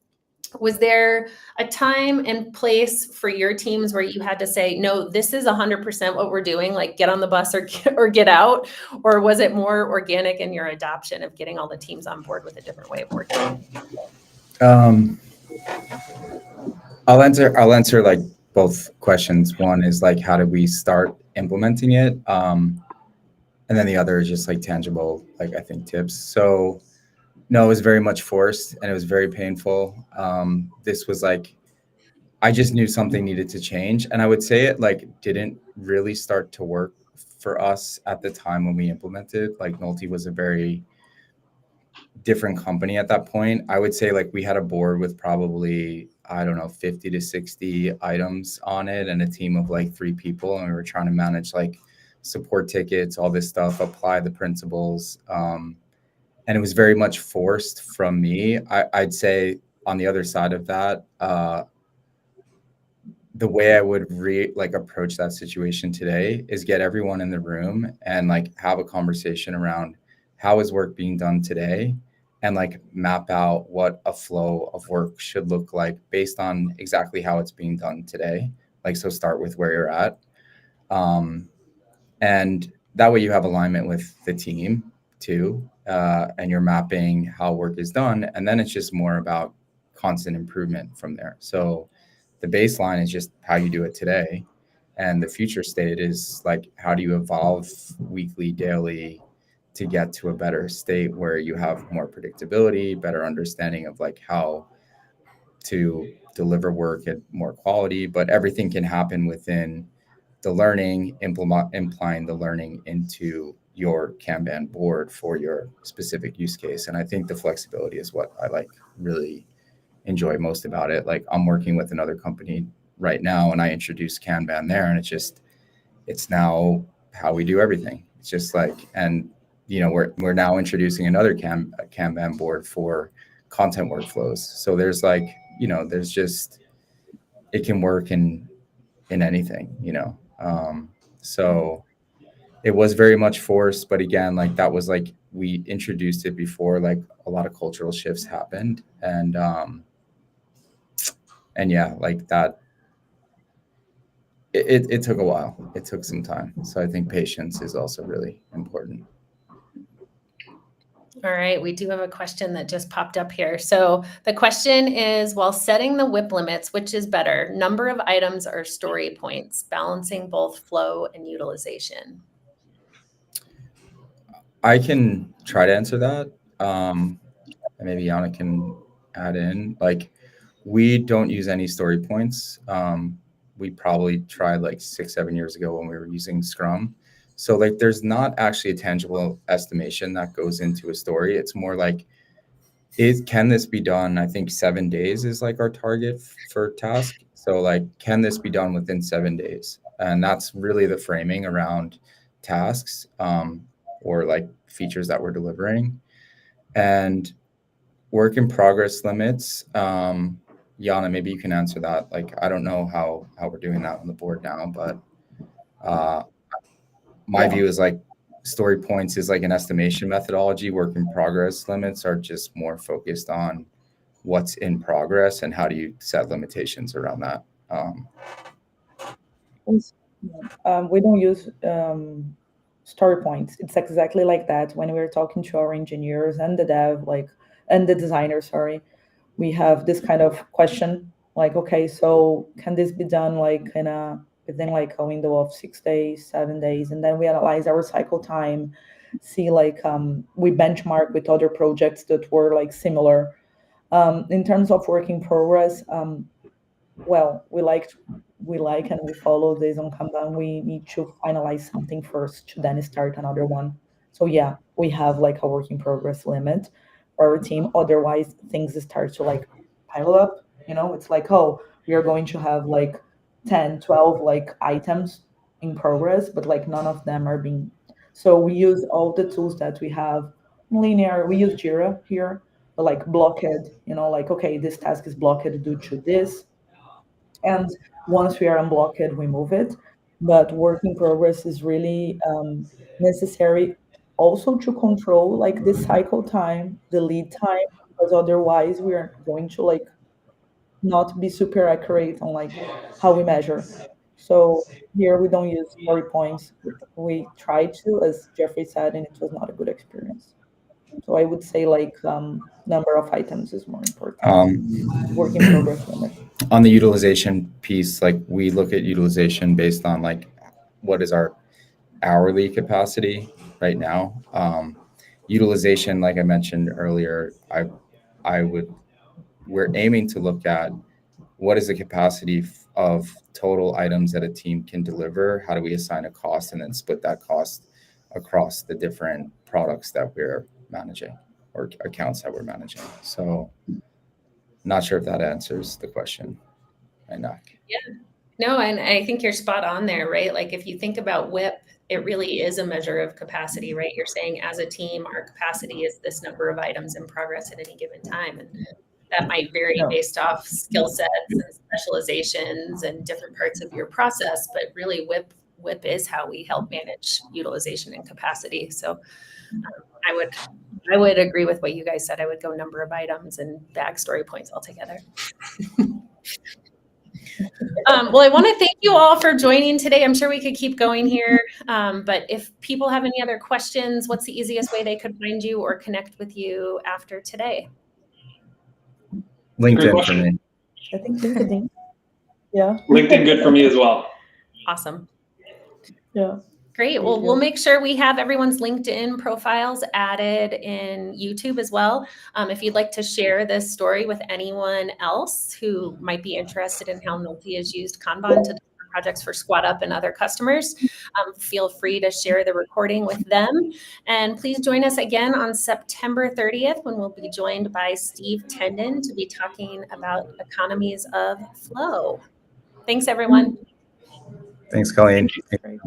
a time and place for your teams where you had to say, no, this is 100% what we're doing, like get on the bus or get out? Or was it more organic in your adoption of getting all the teams on board with a different way of working? I'll answer like both questions. One is like, how did we start implementing it? And then the other is just like tangible, like I think tips. So no, it was very much forced and it was very painful. This was like, I just knew something needed to change. And I would say it like didn't really start to work for us at the time when we implemented. Like Nolte was a very different company at that point. I would say like we had a board with probably, I don't know, 50 to 60 items on it and a team of like 3 people. And we were trying to manage like support tickets, all this stuff, apply the principles. And it was very much forced from me. I'd say on the other side of that, the way I would approach that situation today is get everyone in the room and like have a conversation around how is work being done today and like map out what a flow of work should look like based on exactly how it's being done today. Like, so start with where you're at. And that way you have alignment with the team too, and you're mapping how work is done. And then it's just more about constant improvement from there. So the baseline is just how you do it today. And the future state is like, how do you evolve weekly, daily to get to a better state where you have more predictability, better understanding of like how to deliver work at more quality, but everything can happen within the learning, implying the learning into your Kanban board for your specific use case. And I think the flexibility is what I like really enjoy most about it. Like I'm working with another company right now and I introduced Kanban there and it's now how we do everything. It's just like, and you know, we're now introducing another Kanban board for content workflows. So there's like, you know, there's just, it can work in anything, you know? So it was very much forced, but again, like that was like, we introduced it before, like a lot of cultural shifts happened. And yeah, like that, it took a while. It took some time. So I think patience is also really important. All right, we do have a question that just popped up here. So the question is, while setting the WIP limits, which is better, number of items or story points, balancing both flow and utilization? I can try to answer that. And maybe Yanna can add in. Like, we don't use any story points. We probably tried like 6-7 years ago when we were using Scrum. So like, there's not actually a tangible estimation that goes into a story. It's more like, can this be done? I think 7 days is like our target for task. So like, can this be done within 7 days? And that's really the framing around tasks or like features that we're delivering. And work in progress limits. Yanna, maybe you can answer that. Like, I don't know how we're doing that on the board now, but my view is like story points is like an estimation methodology. Work in progress limits are just more focused on what's in progress and how do you set limitations around that. We don't use story points. It's exactly like that. When we're talking to our engineers and the dev, and the designer, sorry, we have this kind of question, like, okay, so can this be done within like a window of 6 days, 7 days, and then we analyze our cycle time, see we benchmark with other projects that were like similar. In terms of work in progress, well, we like and we follow this on Kanban. We need to finalize something first to then start another one. So yeah, we have like a work in progress limit for our team. Otherwise, things start to like pile up. It's like, oh, we are going to have like 10, 12 like items in progress, but like none of them are being. So we use all the tools that we have linear. We use Jira here, but like blocked, like, okay, this task is blocked due to this, and once we are unblocked, we move it. But work in progress is really necessary also to control like the cycle time, the lead time, because otherwise we are going to like not be super accurate on like how we measure. So here we don't use story points. We try to, as Jeffrey said, and it was not a good experience. So I would say like number of items is more important. Work in progress limit. On the utilization piece, like we look at utilization based on like what is our hourly capacity right now. Utilization, like I mentioned earlier, we're aiming to look at what is the capacity of total items that a team can deliver. How do we assign a cost and then split that cost across the different products that we're managing or accounts that we're managing? So not sure if that answers the question. Yeah, no, and I think you're spot on there, right? Like if you think about WIP, it really is a measure of capacity, right? You're saying as a team, our capacity is this number of items in progress at any given time. And that might vary based off skill sets and specializations and different parts of your process, but really WIP is how we help manage utilization and capacity. So I would agree with what you guys said. I would go number of items and backstory points altogether. Well, I want to thank you all for joining today. I'm sure we could keep going here, but if people have any other questions, what's the easiest way they could find you or connect with you after today? LinkedIn for me. I think LinkedIn. Yeah. LinkedIn good for me as well. Awesome. Yeah. Great. Well, we'll make sure we have everyone's LinkedIn profiles added in YouTube as well. If you'd like to share this story with anyone else who might be interested in how Nolte has used Kanban to deliver projects for SquadUP and other customers, feel free to share the recording with them. And please join us again on September 30th when we'll be joined by Steve Tendon to be talking about economies of flow. Thanks, everyone. Thanks, Colleen. Great.